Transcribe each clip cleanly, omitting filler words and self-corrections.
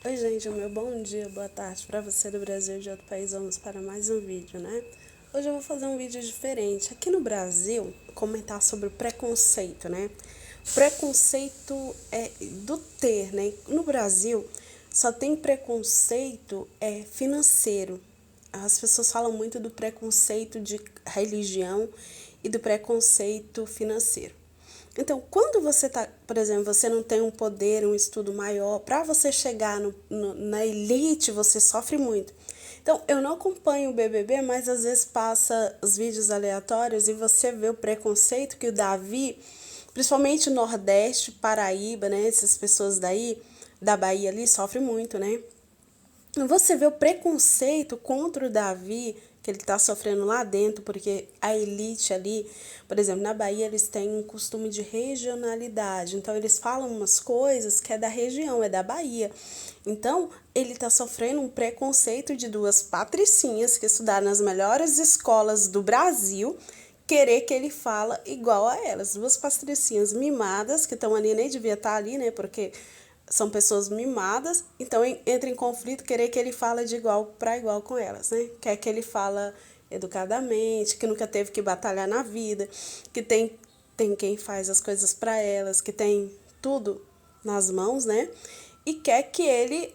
Oi, gente, o meu bom dia, boa tarde para você do Brasil e de outro país. Vamos para mais um vídeo, né? Hoje eu vou fazer um vídeo diferente. Aqui no Brasil, comentar sobre o preconceito, né? Preconceito é do ter, né? No Brasil, só tem preconceito financeiro. As pessoas falam muito do preconceito de religião e do preconceito financeiro. Então, quando você tá, por exemplo, você não tem um poder, um estudo maior, para você chegar na elite, você sofre muito. Então, eu não acompanho o BBB, mas às vezes passa os vídeos aleatórios e você vê o preconceito que o Davi, principalmente o Nordeste, Paraíba, né, essas pessoas daí, da Bahia ali, sofrem muito, né? Você vê o preconceito contra o Davi que ele está sofrendo lá dentro, porque a elite ali, por exemplo, na Bahia eles têm um costume de regionalidade, então eles falam umas coisas que é da região, é da Bahia. Então, ele está sofrendo um preconceito de duas patricinhas que estudaram nas melhores escolas do Brasil, querer que ele fala igual a elas. Duas patricinhas mimadas, que estão ali, nem devia estar ali, né, porque são pessoas mimadas, então entra em conflito querer que ele fala de igual para igual com elas, né? Quer que ele fala educadamente, que nunca teve que batalhar na vida, que tem quem faz as coisas para elas, que tem tudo nas mãos, né? E quer que ele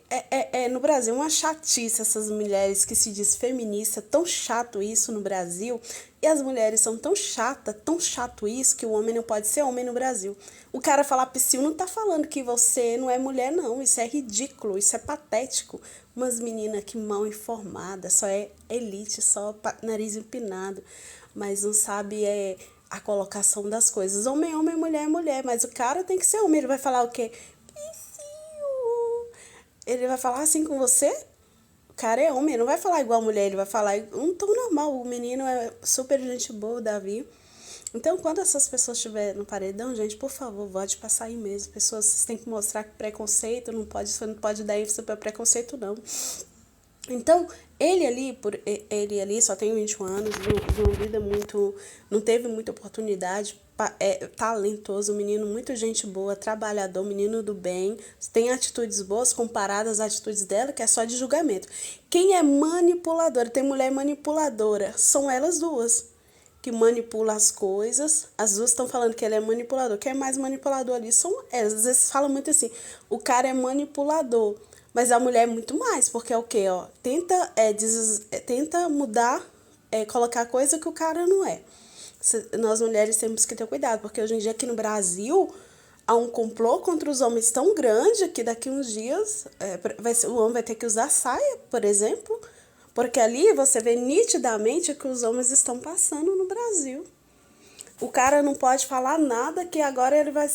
no Brasil uma chatice essas mulheres que se diz feminista, tão chato isso no Brasil. E as mulheres são tão chato isso que o homem não pode ser homem no Brasil. O cara falar psiu não tá falando que você não é mulher não, isso é ridículo, isso é patético. Umas meninas que mal informadas, só é elite, só nariz empinado, mas não sabe a colocação das coisas. Homem é homem, mulher é mulher, mas o cara tem que ser homem, ele vai falar o quê? Ele vai falar assim com você? O cara é homem, ele não vai falar igual a mulher, ele vai falar um tom normal. O menino é super gente boa, o Davi. Então, quando essas pessoas estiverem no paredão, gente, por favor, vote pra sair mesmo. Pessoas, vocês têm que mostrar que preconceito não pode, você não pode dar ênfase para preconceito, não. Então, ele ali só tem 21 anos, de uma vida muito, não teve muita oportunidade, é talentoso, um menino muito gente boa, trabalhador, menino do bem, tem atitudes boas comparadas às atitudes dela, que é só de julgamento. Quem é manipuladora, tem mulher manipuladora, são elas duas que manipula as coisas. As duas estão falando que ele é manipulador. Quem é mais manipulador ali são elas. Às vezes falam muito assim, o cara é manipulador. Mas a mulher é muito mais, porque é o quê? Ó, tenta mudar, colocar coisa que o cara não é. Nós mulheres temos que ter cuidado, porque hoje em dia aqui no Brasil há um complô contra os homens tão grande que daqui uns dias o homem vai ter que usar saia, por exemplo, porque ali você vê nitidamente o que os homens estão passando no Brasil. O cara não pode falar nada que agora ele vai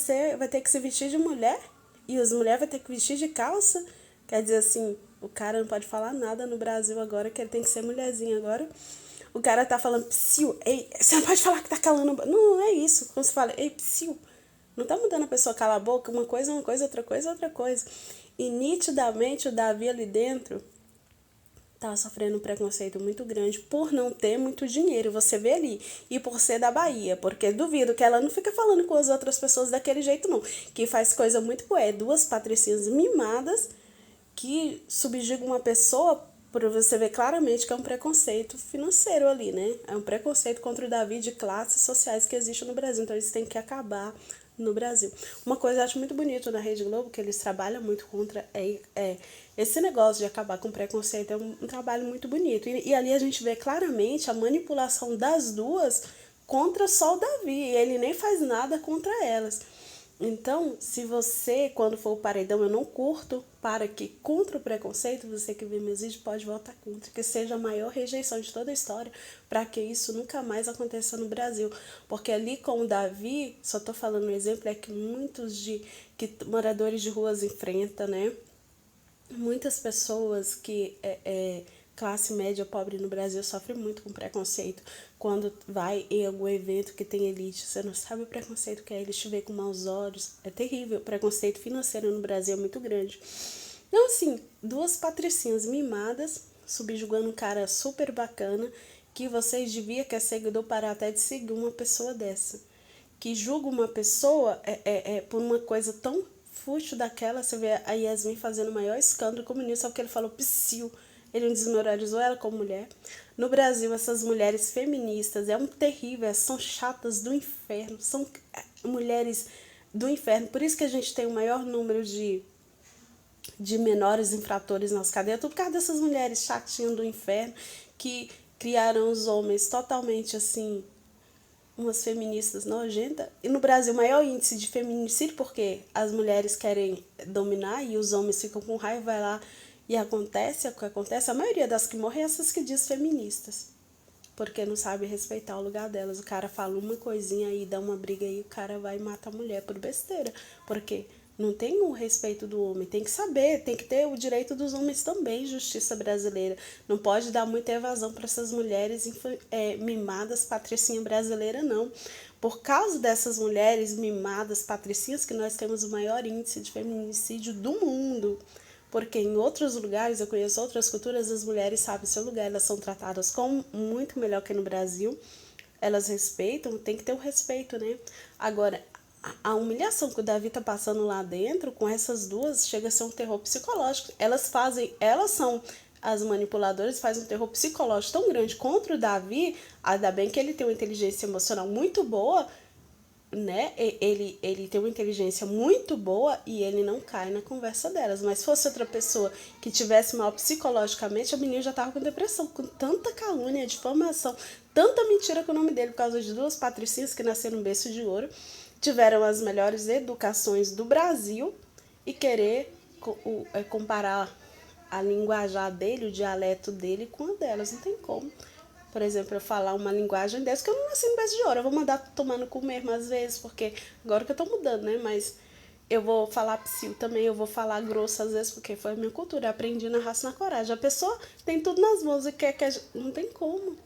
ter que se vestir de mulher e as mulheres vão ter que vestir de calça. Quer dizer assim, o cara não pode falar nada no Brasil agora que ele tem que ser mulherzinha agora. O cara tá falando, psiu, ei, você não pode falar que tá calando. Não, não é isso. Quando você fala, ei, psiu, não tá mudando a pessoa calar a boca, uma coisa é uma coisa, outra coisa é outra coisa. E nitidamente o Davi ali dentro tá sofrendo um preconceito muito grande por não ter muito dinheiro, você vê ali, e por ser da Bahia, porque duvido que ela não fica falando com as outras pessoas daquele jeito não, que faz coisa muito boa, duas patricinhas mimadas que subjugam uma pessoa, por você ver claramente que é um preconceito financeiro ali, né? É um preconceito contra o Davi de classes sociais que existe no Brasil, então isso tem que acabar no Brasil. Uma coisa que eu acho muito bonito na Rede Globo, que eles trabalham muito contra, esse negócio de acabar com preconceito, é um trabalho muito bonito. E ali a gente vê claramente a manipulação das duas contra só o Davi, e ele nem faz nada contra elas. Então, se você, quando for o paredão, eu não curto, para que contra o preconceito, você que vê meus vídeos pode votar contra, que seja a maior rejeição de toda a história, para que isso nunca mais aconteça no Brasil. Porque ali com o Davi, só estou falando um exemplo, é que que moradores de ruas enfrentam, né? Muitas pessoas que classe média pobre no Brasil sofrem muito com preconceito. Quando vai em algum evento que tem elite, você não sabe o preconceito que é, eles te veem com maus olhos. É terrível. O preconceito financeiro no Brasil é muito grande. Então, assim, duas patricinhas mimadas, subjugando um cara super bacana, que vocês deviam, que é seguidor, parar até de seguir uma pessoa dessa. Que julga uma pessoa por uma coisa tão fútil daquela, você vê a Yasmin fazendo o maior escândalo como nisso, só porque ele falou psiu, ele não desmoralizou ela como mulher. No Brasil, essas mulheres feministas é um terrível, são chatas do inferno, são mulheres do inferno, por isso que a gente tem o maior número de menores infratores nas cadeias, tudo por causa dessas mulheres chatinhas do inferno, que criaram os homens totalmente assim, umas feministas nojentas. E no Brasil, o maior índice de feminicídio, porque as mulheres querem dominar e os homens ficam com raiva, vai lá e acontece o que acontece. A maioria das que morrem é essas que diz feministas, porque não sabe respeitar o lugar delas. O cara fala uma coisinha aí, dá uma briga aí, o cara vai e mata a mulher por besteira, porque não tem o respeito do homem, tem que saber, tem que ter o direito dos homens também, justiça brasileira. Não pode dar muita evasão para essas mulheres mimadas, patricinha brasileira, não. Por causa dessas mulheres mimadas, patricinhas, que nós temos o maior índice de feminicídio do mundo. Porque em outros lugares, eu conheço outras culturas, as mulheres sabem seu lugar, elas são tratadas como muito melhor que no Brasil. Elas respeitam, tem que ter o respeito, né? Agora, a humilhação que o Davi tá passando lá dentro, com essas duas, chega a ser um terror psicológico. Elas são as manipuladoras, fazem um terror psicológico tão grande contra o Davi, ainda bem que ele tem uma inteligência emocional muito boa, né? Ele tem uma inteligência muito boa e ele não cai na conversa delas. Mas se fosse outra pessoa que tivesse mal psicologicamente, o menino já tava com depressão, com tanta calúnia, difamação, tanta mentira com o nome dele, por causa de duas patricinhas que nasceram no berço de ouro, tiveram as melhores educações do Brasil e querer comparar a linguajar dele, o dialeto dele com a delas. Não tem como. Por exemplo, eu falar uma linguagem dessa, que eu não nasci no berço de ouro. Eu vou mandar tomando com mesmo às vezes, porque agora que eu tô mudando, né? Mas eu vou falar psiu também, eu vou falar grosso às vezes, porque foi a minha cultura. Eu aprendi na raça, na coragem. A pessoa tem tudo nas mãos e quer que não tem como.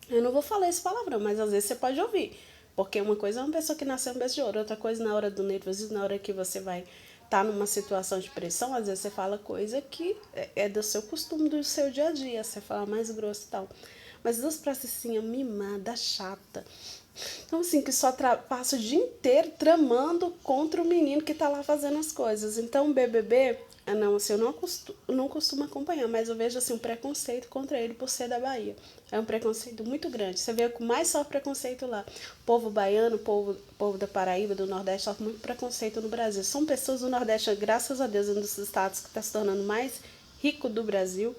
Eu não vou falar esse palavrão, mas às vezes você pode ouvir. Porque uma coisa é uma pessoa que nasceu no berço de ouro, outra coisa na hora do nervosismo, na hora que você vai estar numa situação de pressão, às vezes você fala coisa que é do seu costume, do seu dia a dia, você fala mais grosso e tal. Mas duas pracicinhas mimada, chata. Então, assim, que só passa o dia inteiro tramando contra o menino que tá lá fazendo as coisas. Então, o BBB, não, assim, eu não costumo acompanhar, mas eu vejo, assim, um preconceito contra ele por ser da Bahia. É um preconceito muito grande. Você vê o que mais sofre preconceito lá. O povo baiano, o povo da Paraíba, do Nordeste, sofre muito preconceito no Brasil. São pessoas do Nordeste, graças a Deus, um dos estados que está se tornando mais rico do Brasil.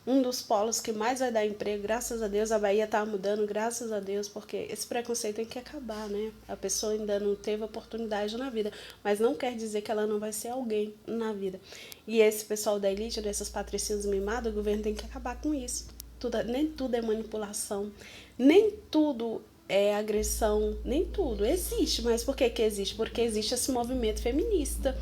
Um dos polos que mais vai dar emprego, graças a Deus. A Bahia está mudando, graças a Deus, porque esse preconceito tem que acabar, né? A pessoa ainda não teve oportunidade na vida, mas não quer dizer que ela não vai ser alguém na vida. E esse pessoal da elite, dessas patricinhas mimadas, o governo tem que acabar com isso. Nem tudo é manipulação, nem tudo é agressão, nem tudo existe. Mas por que existe? Porque existe esse movimento feminista.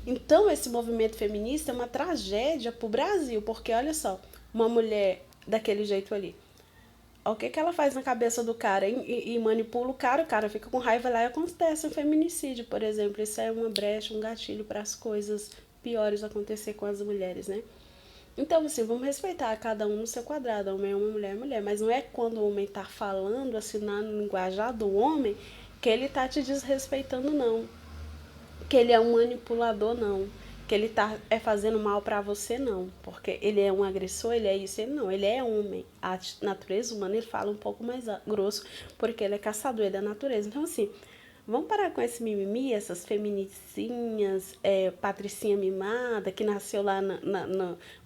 Então, esse movimento feminista é uma tragédia para o Brasil, porque olha só, uma mulher daquele jeito ali, o que ela faz na cabeça do cara e manipula o cara fica com raiva lá e acontece um feminicídio, por exemplo. Isso é uma brecha, um gatilho para as coisas piores acontecer com as mulheres, né? Então, assim, vamos respeitar cada um no seu quadrado. Homem é uma, mulher é mulher. Mas não é quando o homem tá falando, assim, na linguajar do homem, que ele tá te desrespeitando, não. Que ele é um manipulador, não. Que ele tá fazendo mal pra você, não. Porque ele é um agressor, ele é isso, ele não. Ele é homem. A natureza humana, ele fala um pouco mais grosso, porque ele é caçador, ele é da natureza. Então, assim, vamos parar com esse mimimi, essas feminicinhas, patricinha mimada, que nasceu lá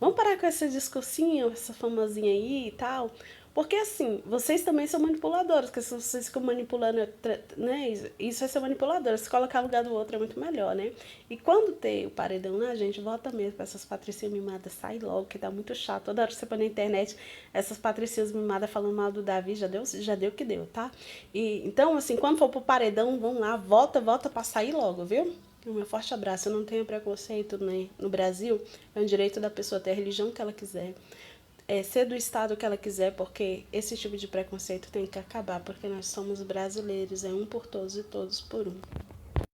Vamos parar com esse discursinho, essa famosinha aí e tal. Porque assim, vocês também são manipuladores, porque se vocês ficam manipulando, né? Isso é ser manipuladora. Se colocar no lugar do outro é muito melhor, né? E quando tem o paredão lá, gente, volta mesmo pra essas patricinhas mimadas, sai logo, que tá muito chato. Toda hora que você põe na internet, essas patricinhas mimadas falando mal do Davi, já deu o que deu, tá? E, então, assim, quando for pro paredão, vão lá, volta pra sair logo, viu? Um meu forte abraço. Eu não tenho preconceito, né? No Brasil, é um direito da pessoa ter a religião que ela quiser, ser do estado que ela quiser, porque esse tipo de preconceito tem que acabar, porque nós somos brasileiros, é um por todos e todos por um.